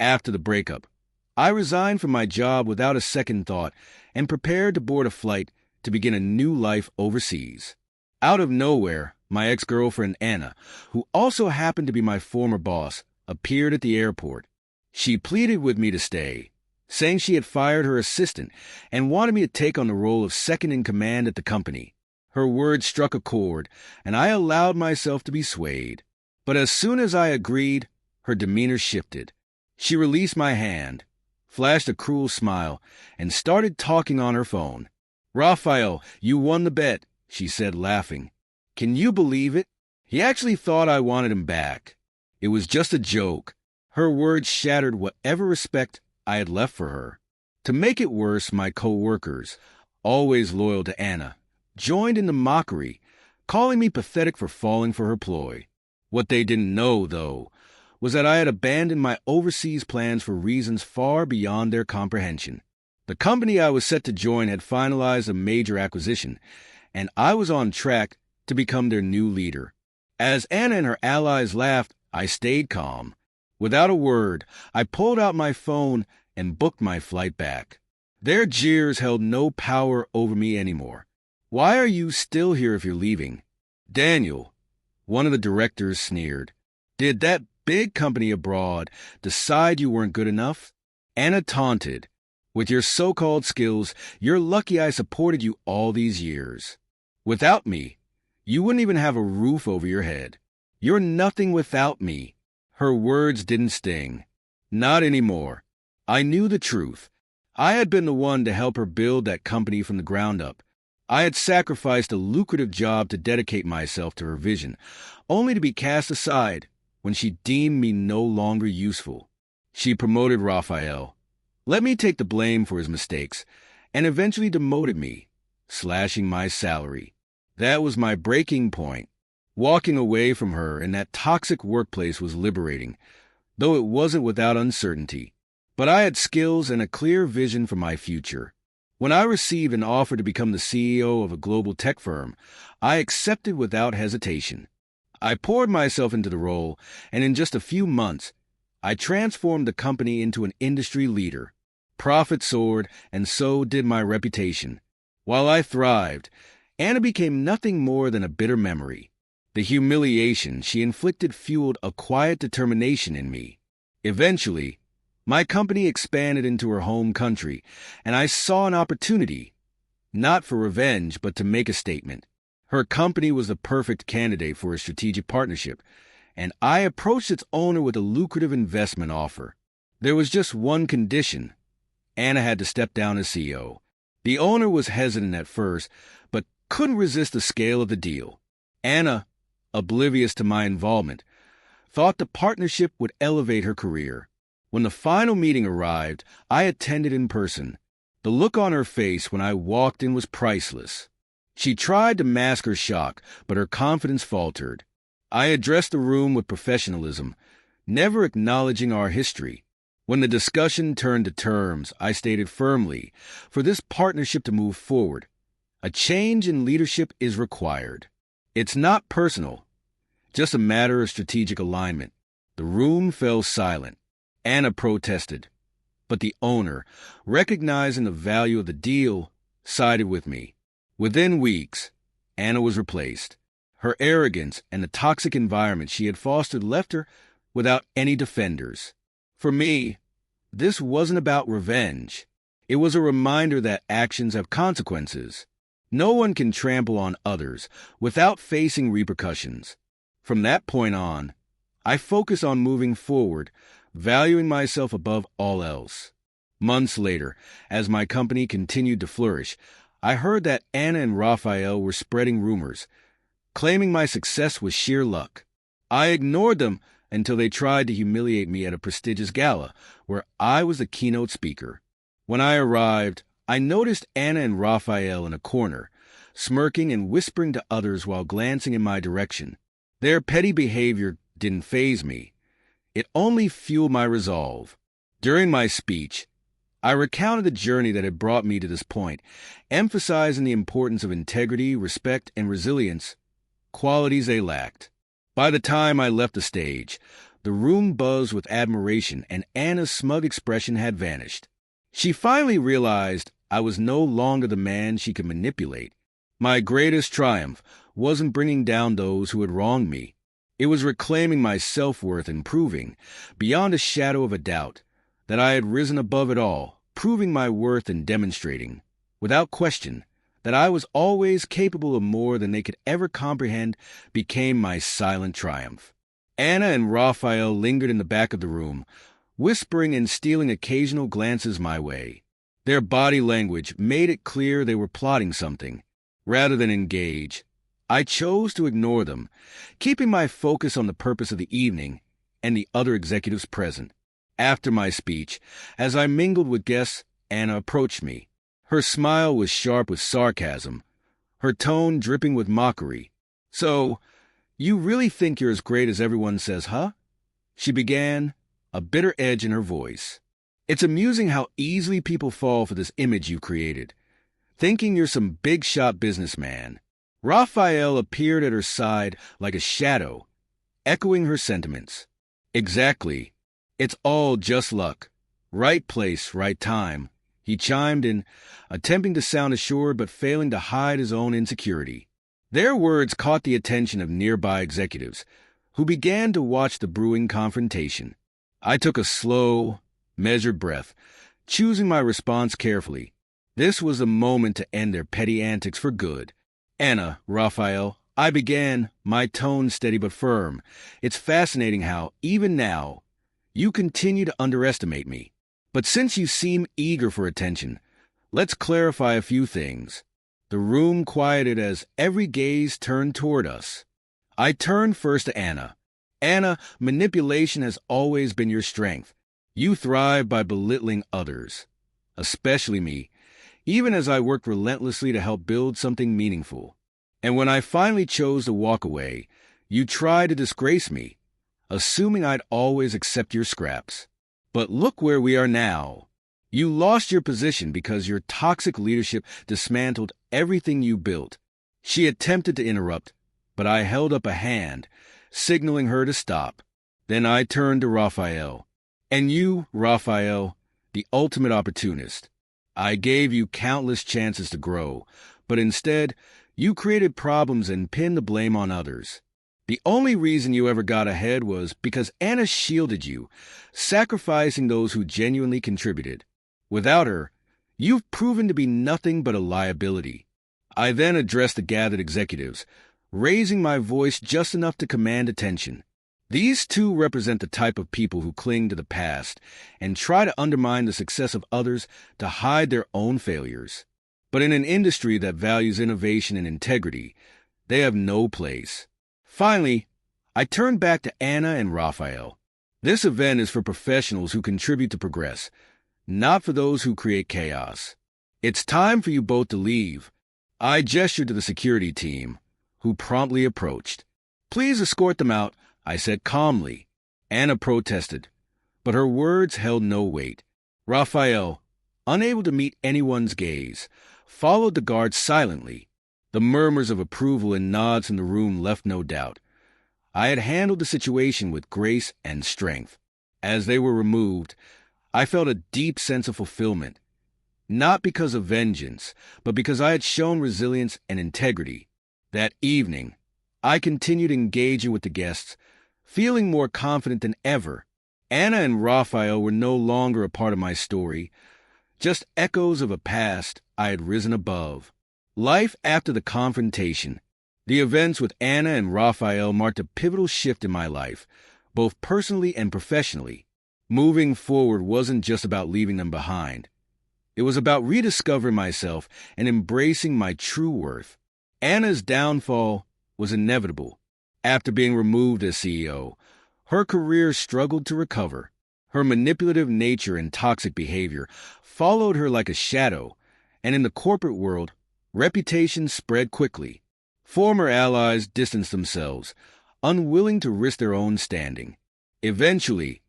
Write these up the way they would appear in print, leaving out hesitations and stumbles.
After the breakup, I resigned from my job without a second thought and prepared to board a flight to begin a new life overseas. Out of nowhere, my ex-girlfriend Anna, who also happened to be my former boss, appeared at the airport. She pleaded with me to stay, saying she had fired her assistant and wanted me to take on the role of second in command at the company. Her words struck a chord, and I allowed myself to be swayed. But as soon as I agreed, her demeanor shifted. She released my hand, flashed a cruel smile, and started talking on her phone. "Raphael, you won the bet," she said, laughing. "Can you believe it? He actually thought I wanted him back. It was just a joke." Her words shattered whatever respect I had left for her. To make it worse, my co-workers, always loyal to Anna, joined in the mockery, calling me pathetic for falling for her ploy. What they didn't know, though, was that I had abandoned my overseas plans for reasons far beyond their comprehension. The company I was set to join had finalized a major acquisition, and I was on track to become their new leader. As Anna and her allies laughed, I stayed calm. Without a word, I pulled out my phone and booked my flight back. Their jeers held no power over me anymore. "Why are you still here if you're leaving?" "Daniel," one of the directors sneered. "Did that big company abroad decide you weren't good enough?" Anna taunted. "With your so-called skills, you're lucky I supported you all these years. Without me, you wouldn't even have a roof over your head. You're nothing without me." Her words didn't sting. Not anymore. I knew the truth. I had been the one to help her build that company from the ground up. I had sacrificed a lucrative job to dedicate myself to her vision, only to be cast aside when she deemed me no longer useful. She promoted Raphael, let me take the blame for his mistakes, and eventually demoted me, slashing my salary. That was my breaking point. Walking away from her in that toxic workplace was liberating, though it wasn't without uncertainty. But I had skills and a clear vision for my future. When I received an offer to become the CEO of a global tech firm, I accepted without hesitation. I poured myself into the role, and in just a few months, I transformed the company into an industry leader. Profit soared, and so did my reputation. While I thrived, Anna became nothing more than a bitter memory. The humiliation she inflicted fueled a quiet determination in me. Eventually, my company expanded into her home country, and I saw an opportunity, not for revenge, but to make a statement. Her company was the perfect candidate for a strategic partnership, and I approached its owner with a lucrative investment offer. There was just one condition. Anna had to step down as CEO. The owner was hesitant at first, but couldn't resist the scale of the deal. Anna, oblivious to my involvement, thought the partnership would elevate her career. When the final meeting arrived, I attended in person. The look on her face when I walked in was priceless. She tried to mask her shock, but her confidence faltered. I addressed the room with professionalism, never acknowledging our history. When the discussion turned to terms, I stated firmly, for this partnership to move forward, a change in leadership is required. It's not personal, just a matter of strategic alignment. The room fell silent. Anna protested, but the owner, recognizing the value of the deal, sided with me. Within weeks, Anna was replaced. Her arrogance and the toxic environment she had fostered left her without any defenders. For me, this wasn't about revenge. It was a reminder that actions have consequences. No one can trample on others without facing repercussions. From that point on, I focused on moving forward, valuing myself above all else. Months later, as my company continued to flourish, I heard that Anna and Raphael were spreading rumors, claiming my success was sheer luck. I ignored them until they tried to humiliate me at a prestigious gala, where I was the keynote speaker. When I arrived, I noticed Anna and Raphael in a corner, smirking and whispering to others while glancing in my direction. Their petty behavior didn't faze me. It only fueled my resolve. During my speech, I recounted the journey that had brought me to this point, emphasizing the importance of integrity, respect, and resilience, qualities they lacked. By the time I left the stage, The room buzzed with admiration, and Anna's smug expression had vanished. She finally realized I was no longer the man she could manipulate. My greatest triumph wasn't bringing down those who had wronged me. It was reclaiming my self-worth and proving, beyond a shadow of a doubt, that I had risen above it all, proving my worth and demonstrating, without question, that I was always capable of more than they could ever comprehend became my silent triumph. Anna and Raphael lingered in the back of the room, whispering and stealing occasional glances my way. Their body language made it clear they were plotting something. Rather than engage, I chose to ignore them, keeping my focus on the purpose of the evening and the other executives present. After my speech, as I mingled with guests, Anna approached me. Her smile was sharp with sarcasm, her tone dripping with mockery. "So, you really think you're as great as everyone says, huh?" she began, a bitter edge in her voice. "It's amusing how easily people fall for this image you've created, thinking you're some big-shot businessman." Raphael appeared at her side like a shadow, echoing her sentiments. "Exactly. It's all just luck. Right place, right time," he chimed in, attempting to sound assured but failing to hide his own insecurity. Their words caught the attention of nearby executives, who began to watch the brewing confrontation. I took a slow, measured breath, choosing my response carefully. This was the moment to end their petty antics for good. "Anna, Raphael," I began, my tone steady but firm. "It's fascinating how, even now, you continue to underestimate me. But since you seem eager for attention, let's clarify a few things." The room quieted as every gaze turned toward us. I turned first to Anna. "Anna, manipulation has always been your strength. You thrive by belittling others, especially me, even as I worked relentlessly to help build something meaningful. And when I finally chose to walk away, you tried to disgrace me, assuming I'd always accept your scraps. But look where we are now. You lost your position because your toxic leadership dismantled everything you built." She attempted to interrupt, but I held up a hand, signaling her to stop. Then I turned to Raphael. "And you, Raphael, the ultimate opportunist. I gave you countless chances to grow, but instead, you created problems and pinned the blame on others. The only reason you ever got ahead was because Anna shielded you, sacrificing those who genuinely contributed. Without her, you've proven to be nothing but a liability." I then addressed the gathered executives, raising my voice just enough to command attention. These two represent the type of people who cling to the past and try to undermine the success of others to hide their own failures. But in an industry that values innovation and integrity, they have no place. Finally, I turned back to Anna and Raphael. This event is for professionals who contribute to progress, not for those who create chaos. It's time for you both to leave. I gestured to the security team, who promptly approached. "Please escort them out," I said calmly. Anna protested, but her words held no weight. Raphael, unable to meet anyone's gaze, followed the guards silently. The murmurs of approval and nods in the room left no doubt. I had handled the situation with grace and strength. As they were removed, I felt a deep sense of fulfillment, not because of vengeance, but because I had shown resilience and integrity. That evening, I continued engaging with the guests, feeling more confident than ever. Anna and Raphael were no longer a part of my story, just echoes of a past I had risen above. Life after the confrontation. The events with Anna and Raphael marked a pivotal shift in my life, both personally and professionally. Moving forward wasn't just about leaving them behind. It was about rediscovering myself and embracing my true worth. Anna's downfall was inevitable. After being removed as CEO, her career struggled to recover. Her manipulative nature and toxic behavior followed her like a shadow, and in the corporate world, reputation spread quickly. Former allies distanced themselves, unwilling to risk their own standing. Eventually,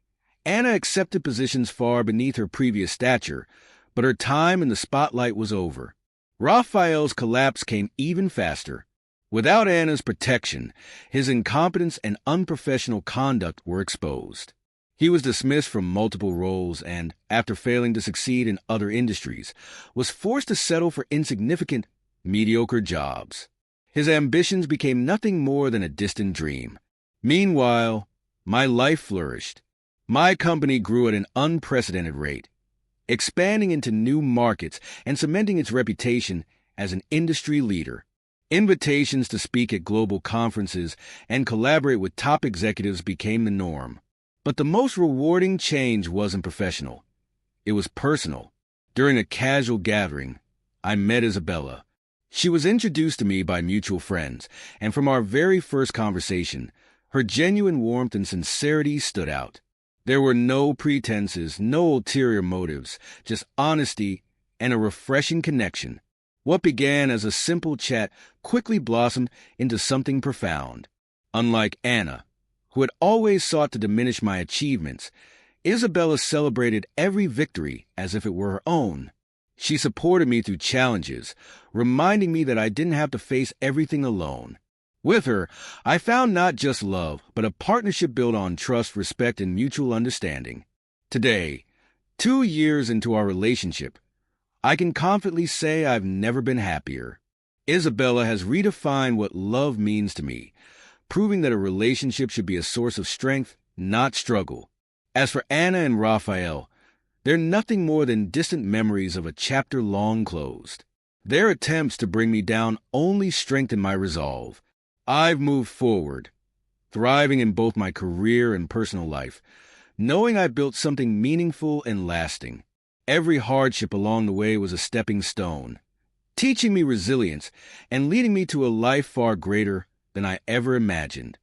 Anna accepted positions far beneath her previous stature, but her time in the spotlight was over. Raphael's collapse came even faster. Without Anna's protection, his incompetence and unprofessional conduct were exposed. He was dismissed from multiple roles and, after failing to succeed in other industries, was forced to settle for insignificant, mediocre jobs. His ambitions became nothing more than a distant dream. Meanwhile, my life flourished. My company grew at an unprecedented rate, expanding into new markets and cementing its reputation as an industry leader. Invitations to speak at global conferences and collaborate with top executives became the norm. But the most rewarding change wasn't professional. It was personal. During a casual gathering, I met Isabella. She was introduced to me by mutual friends, and from our very first conversation, her genuine warmth and sincerity stood out. There were no pretenses, no ulterior motives, just honesty and a refreshing connection. What began as a simple chat quickly blossomed into something profound. Unlike Anna, who had always sought to diminish my achievements, Isabella celebrated every victory as if it were her own. She supported me through challenges, reminding me that I didn't have to face everything alone. With her, I found not just love, but a partnership built on trust, respect, and mutual understanding. Today, 2 years into our relationship, I can confidently say I've never been happier. Isabella has redefined what love means to me, proving that a relationship should be a source of strength, not struggle. As for Anna and Raphael, they're nothing more than distant memories of a chapter long closed. Their attempts to bring me down only strengthen my resolve. I've moved forward, thriving in both my career and personal life, knowing I built something meaningful and lasting. Every hardship along the way was a stepping stone, teaching me resilience and leading me to a life far greater than I ever imagined.